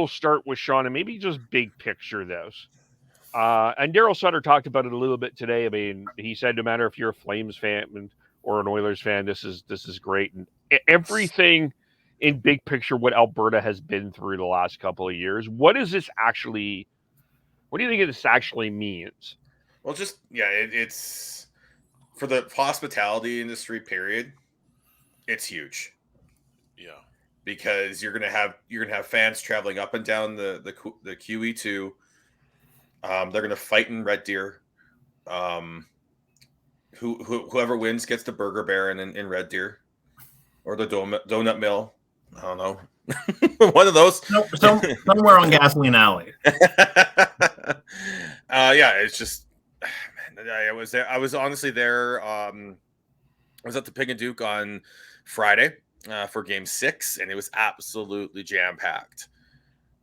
we'll start with Sean and maybe just big picture this. And Daryl Sutter talked about it a little bit today. I mean, he said no matter if you're a Flames fan or an Oilers fan, this is great. And everything in big picture, what Alberta has been through the last couple of years. What does this actually? What do you think this actually means? Well, it's for the hospitality industry. Period. It's huge. Yeah, because you're gonna have fans traveling up and down the QE2. They're gonna fight in Red Deer. Whoever wins gets the Burger Baron in Red Deer, or the Donut Mill. I don't know. One of those. Somewhere on Gasoline Alley. Yeah, it's just. Man, I was there. I was honestly there. I was at the Pig and Duke on Friday for Game 6, and it was absolutely jam packed.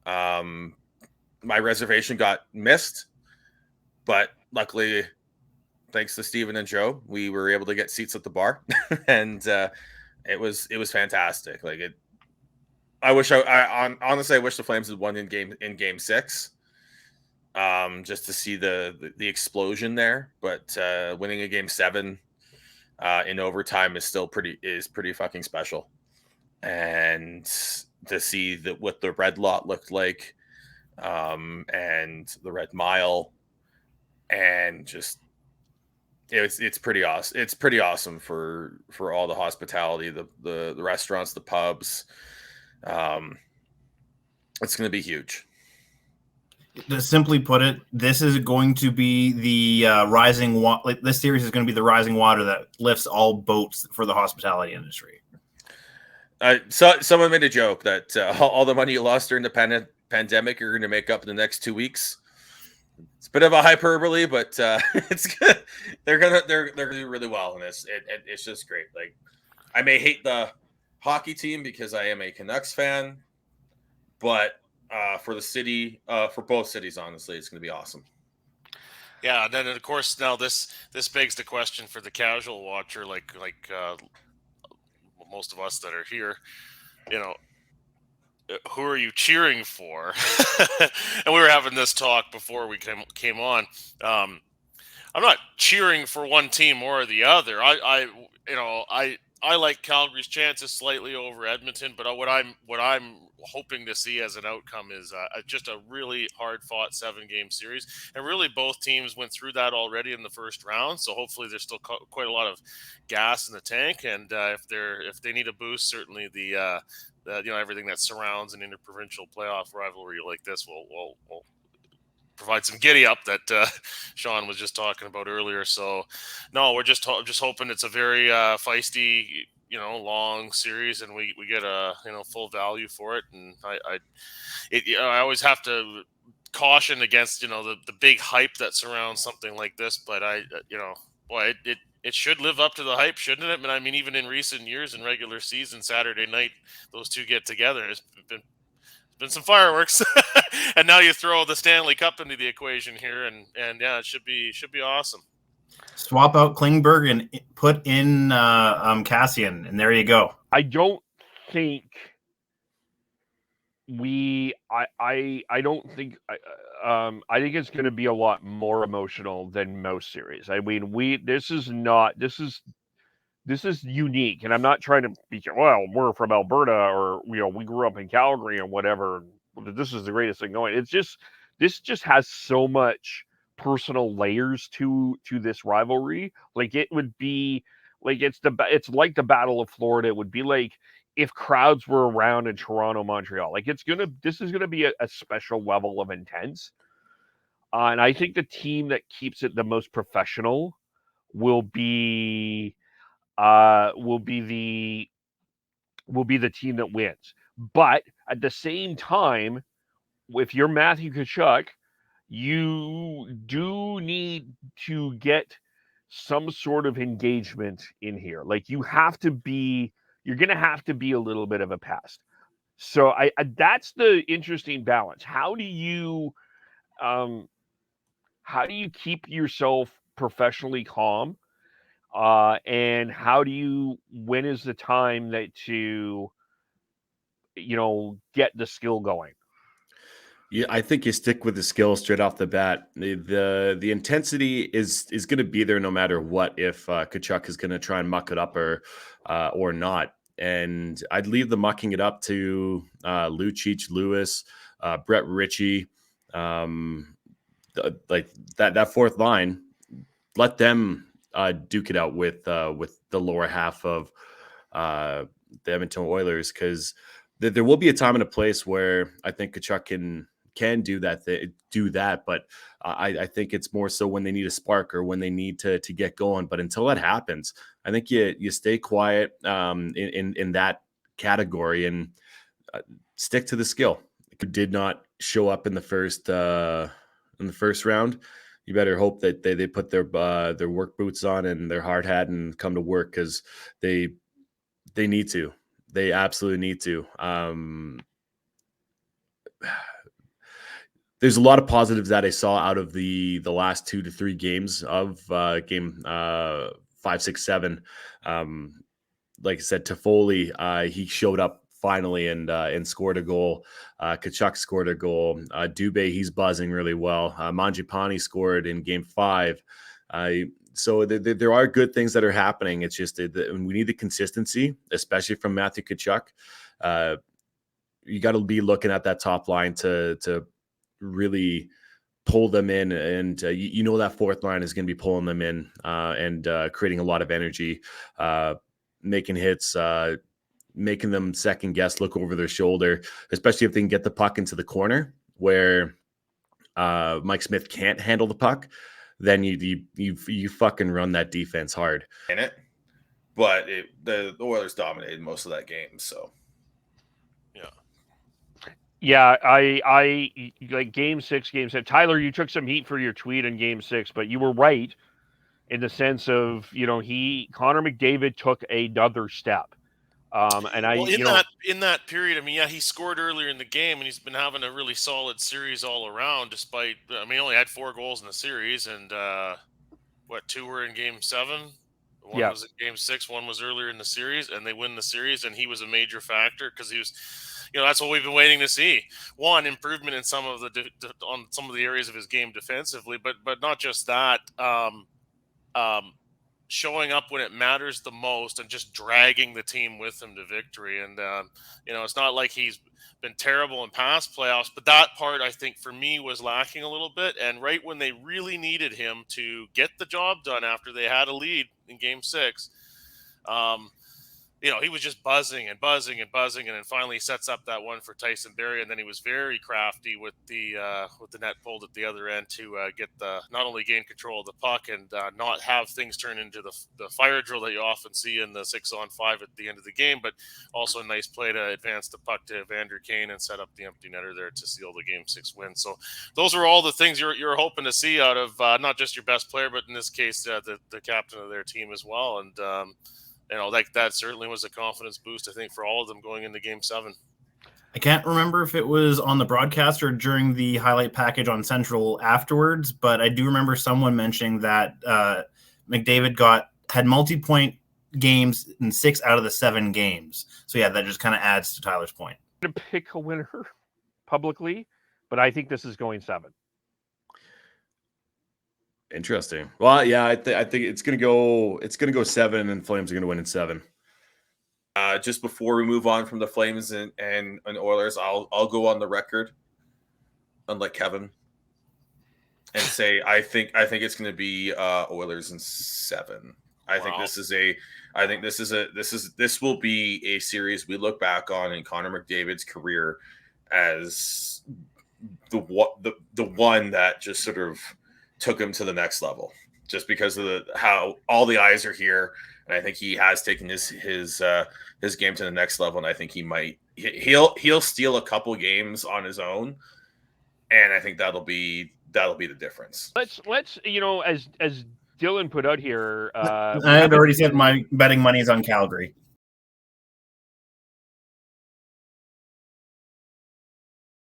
My reservation got missed, but luckily, thanks to Steven and Joe, we were able to get seats at the bar, and it was fantastic. Like it. I wish honestly I wish the Flames had won in game 6, just to see the explosion there. But winning a Game 7 in overtime is still pretty fucking special, and to see what the red lot looked like, and the Red Mile, and just it's pretty awesome. It's pretty awesome for all the hospitality, the restaurants, the pubs. It's going to be huge. To simply put it, this is going to be the rising water. Like this series is going to be the rising water that lifts all boats for the hospitality industry. So someone made a joke that all the money you lost during the pandemic, you're going to make up in the next 2 weeks. It's a bit of a hyperbole, but it's good. They're gonna do really well in this. It's just great. Like, I may hate the hockey team because I am a Canucks fan, but for the city, for both cities, honestly, it's going to be awesome. Yeah, and then of course now this begs the question for the casual watcher, like most of us that are here, who are you cheering for? And we were having this talk before we came on. I'm not cheering for one team or the other. I like Calgary's chances slightly over Edmonton, but what I'm hoping to see as an outcome is just a really hard-fought 7-game series. And really, both teams went through that already in the first round, so hopefully there's still quite a lot of gas in the tank. And if they need a boost, certainly the everything that surrounds an interprovincial playoff rivalry like this will provide some giddy up that Sean was just talking about earlier. So, no, we're just hoping it's a very feisty, long series, and we get a full value for it. And I always have to caution against the big hype that surrounds something like this. But it should live up to the hype, shouldn't it? But I mean, even in recent years in regular season, Saturday night, those two get together. It's been some fireworks. And now you throw the Stanley Cup into the equation here, and yeah, it should be awesome. Swap out Klingberg and put in Cassian, and there you go. I don't think I don't think I think it's going to be a lot more emotional than most series. I mean, this is unique, and I'm not trying to be, well, we're from Alberta, or we grew up in Calgary and whatever. This is the greatest thing going. This just has so much personal layers to this rivalry. Like, it would be like it's like the Battle of Florida. It would be like if crowds were around in Toronto, Montreal. Like, this is gonna be a special level of intense. And I think the team that keeps it the most professional will be the team that wins. But at the same time, if you're Matthew Tkachuk, you do need to get some sort of engagement in here. Like, you're going to have to be a little bit of a pest. So that's the interesting balance. How do you keep yourself professionally calm? And when is the time that to get the skill going? Yeah, I think you stick with the skill straight off the bat. The intensity is going to be there no matter what. If Tkachuk is going to try and muck it up or not, and I'd leave the mucking it up to Lucic, Lewis, Brett Ritchie, like that fourth line. Let them duke it out with the lower half of the Edmonton Oilers, because there will be a time and a place where I think Tkachuk can do that, but I think it's more so when they need a spark or when they need to get going. But until that happens, I think you stay quiet in that category and stick to the skill. It did not show up in the first round. You better hope that they put their work boots on and their hard hat and come to work, because they need to. They absolutely need to. There's a lot of positives that I saw out of the last 2 to 3 games of game 5, 6, 7. Like I said, Toffoli, he showed up finally and scored a goal. Tkachuk scored a goal. Dubé, he's buzzing really well. Mangiapane scored in game 5. So there are good things that are happening. It's just we need the consistency, especially from Matthew Tkachuk. You got to be looking at that top line to really pull them in, and that fourth line is going to be pulling them in and creating a lot of energy, making hits, making them second guess, look over their shoulder, especially if they can get the puck into the corner where Mike Smith can't handle the puck. Then you fucking run that defense hard in it. But the Oilers dominated most of that game, so. Yeah, I like game 6. Tyler, you took some heat for your tweet in game 6, but you were right in the sense of, Connor McDavid took another step. In that period, he scored earlier in the game, and he's been having a really solid series all around. Despite, he only had 4 goals in the series, and 2 were in game 7. One was in game 6. One was earlier in the series, and they win the series. And he was a major factor because he was. That's what we've been waiting to see. One, improvement in some of the areas of his game defensively, but not just that. Showing up when it matters the most and just dragging the team with him to victory. And it's not like he's been terrible in past playoffs, but that part I think for me was lacking a little bit. And right when they really needed him to get the job done after they had a lead in Game 6. He was just buzzing, and then finally he sets up that one for Tyson Barrie, and then he was very crafty with the net pulled at the other end to get not only gain control of the puck and not have things turn into the fire drill that you often see in the 6-on-5 at the end of the game, but also a nice play to advance the puck to Evander Kane and set up the empty netter there to seal the Game 6 win. So those are all the things you're hoping to see out of not just your best player, but in this case the captain of their team as well. And that certainly was a confidence boost, I think, for all of them going into Game 7. I can't remember if it was on the broadcast or during the highlight package on Central afterwards, but I do remember someone mentioning that McDavid had multi-point games in 6 out of the 7 games. So, yeah, that just kind of adds to Tyler's point. I'm going to pick a winner publicly, but I think this is going 7. Interesting. Well, yeah, I think it's gonna go 7, and Flames are gonna win in 7. Just before we move on from the Flames and Oilers, I'll go on the record, unlike Kevin, and say I think it's gonna be Oilers in 7. I think this will be a series we look back on in Connor McDavid's career as the one that just sort of took him to the next level, just because of how all the eyes are here, and I think he has taken his game to the next level, and I think he'll steal a couple games on his own, and I think that'll be the difference. Let's as Dylan put out here, I had already said my betting money is on Calgary.